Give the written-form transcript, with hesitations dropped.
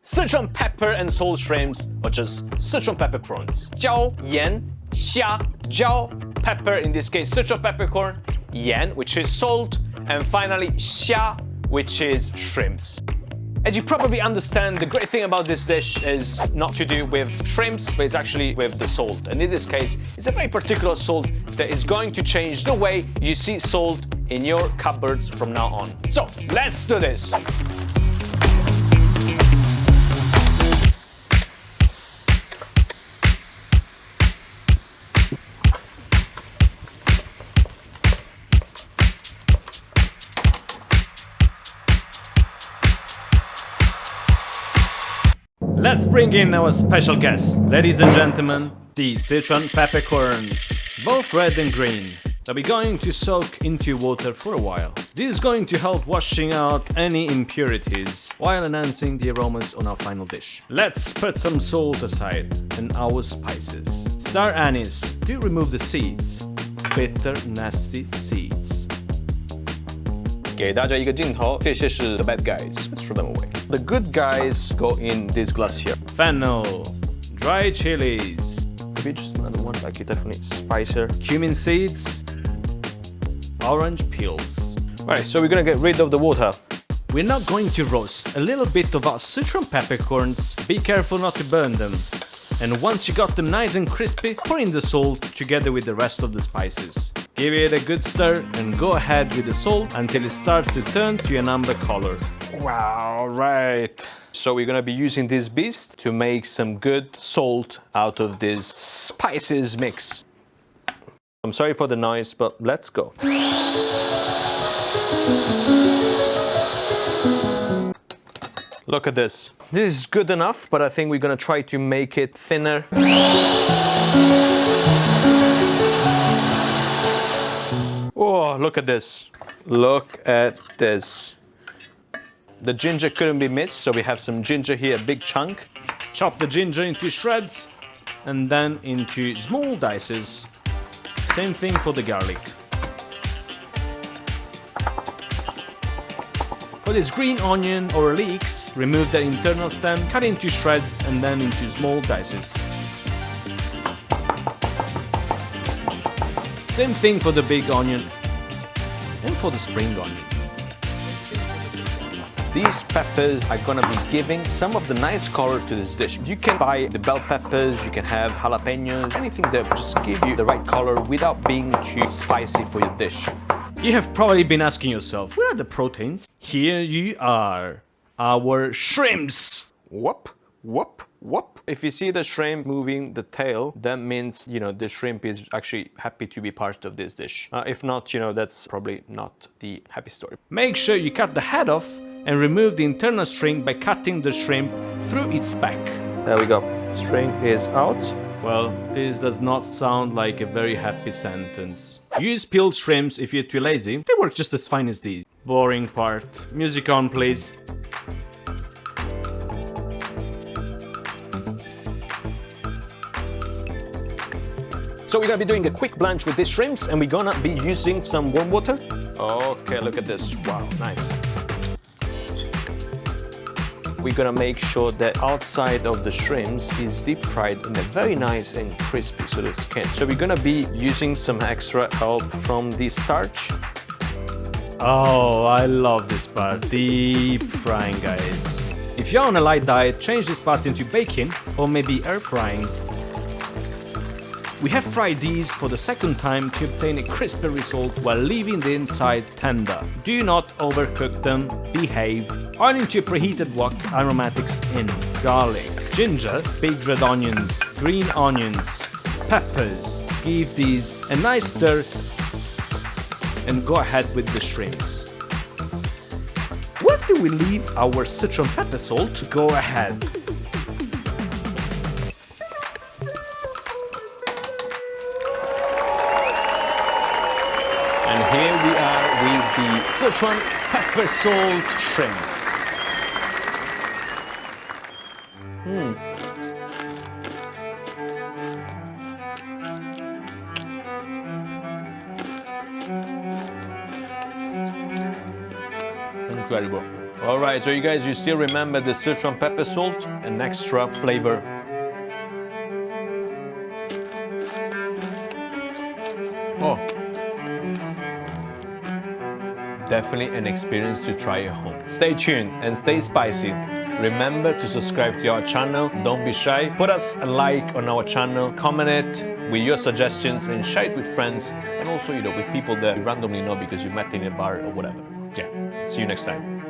Sichuan pepper and salt shrimps, or just Sichuan pepper prawns. Jiāoyán, xia, jiao, pepper, in this case Sichuan peppercorn, yan, which is salt, and finally xia, which is shrimps. As you probably understand, the great thing about this dish is not to do with shrimps, but it's actually with the salt. And in this case, it's a very particular salt that is going to change the way you see salt in your cupboards from now on. So, let's do this! Let's bring in our special guest. Ladies and gentlemen, the Sichuan peppercorns, both red and green. They'll be going to soak into water for a while. This is going to help washing out any impurities while enhancing the aromas on our final dish. Let's put some salt aside and our spices. Star anise to remove the seeds. Bitter, nasty seeds. 给大家一个镜头，这些是 the bad guys. Let's throw them away. The good guys go in this glass here. Fennel, dry chilies. Maybe just another one, like it definitely spicier. Cumin seeds, orange peels. Right, so we're gonna get rid of the water. We're now going to roast a little bit of our Sichuan peppercorns. Be careful not to burn them. And once you got them nice and crispy, pour in the salt together with the rest of the spices. Give it a good stir and go ahead with the salt until it starts to turn to an amber color. Wow, right. So we're gonna be using this beast to make some good salt out of this spices mix. I'm sorry for the noise, but let's go. Look at this. This is good enough, but I think we're gonna try to make it thinner. Oh, look at this. Look at this. The ginger couldn't be missed, so we have some ginger here, a big chunk. Chop the ginger into shreds and then into small dices. Same thing for the garlic. For this green onion or leeks, remove the internal stem, cut into shreds and then into small dices. Same thing for the big onion and for the spring onion. These peppers are gonna be giving some of the nice color to this dish. You can buy the bell peppers, you can have jalapenos, anything that just give you the right color without being too spicy for your dish. You have probably been asking yourself, where are the proteins? Here you are, our shrimps. Whoop, whoop, whoop. If you see the shrimp moving the tail, that means, you know, the shrimp is actually happy to be part of this dish. If not, you know, that's probably not the happy story. Make sure you cut the head off and remove the internal string by cutting the shrimp through its back. There we go. String is out. Well, this does not sound like a very happy sentence. Use peeled shrimps if you're too lazy. They work just as fine as these. Boring part. Music on, please. So we're gonna be doing a quick blanch with these shrimps and we're gonna be using some warm water. Okay, look at this. Wow, nice. We're gonna make sure that outside of the shrimps is deep fried and very nice and crispy to the skin. So we're gonna be using some extra help from the starch. Oh, I love this part, deep frying, guys. If you're on a light diet, change this part into baking or maybe air frying. We have fried these for the second time to obtain a crispy result while leaving the inside tender. Do not overcook them, behave. Oil into a preheated wok, aromatics in. Garlic, ginger, big red onions, green onions, peppers. Give these a nice stir and go ahead with the shrimps. Where do we leave our Sichuan pepper salt? Go ahead. And here we are with the Sichuan pepper salt shrimps. Incredible. Alright, so you guys, you still remember the Sichuan pepper salt? An extra flavor. Oh. Definitely an experience to try at home. Stay tuned and stay spicy. Remember to subscribe to our channel, don't be shy. Put us a like on our channel, comment it with your suggestions and share it with friends and also, with people that you randomly know because you met in a bar or whatever. Yeah, see you next time.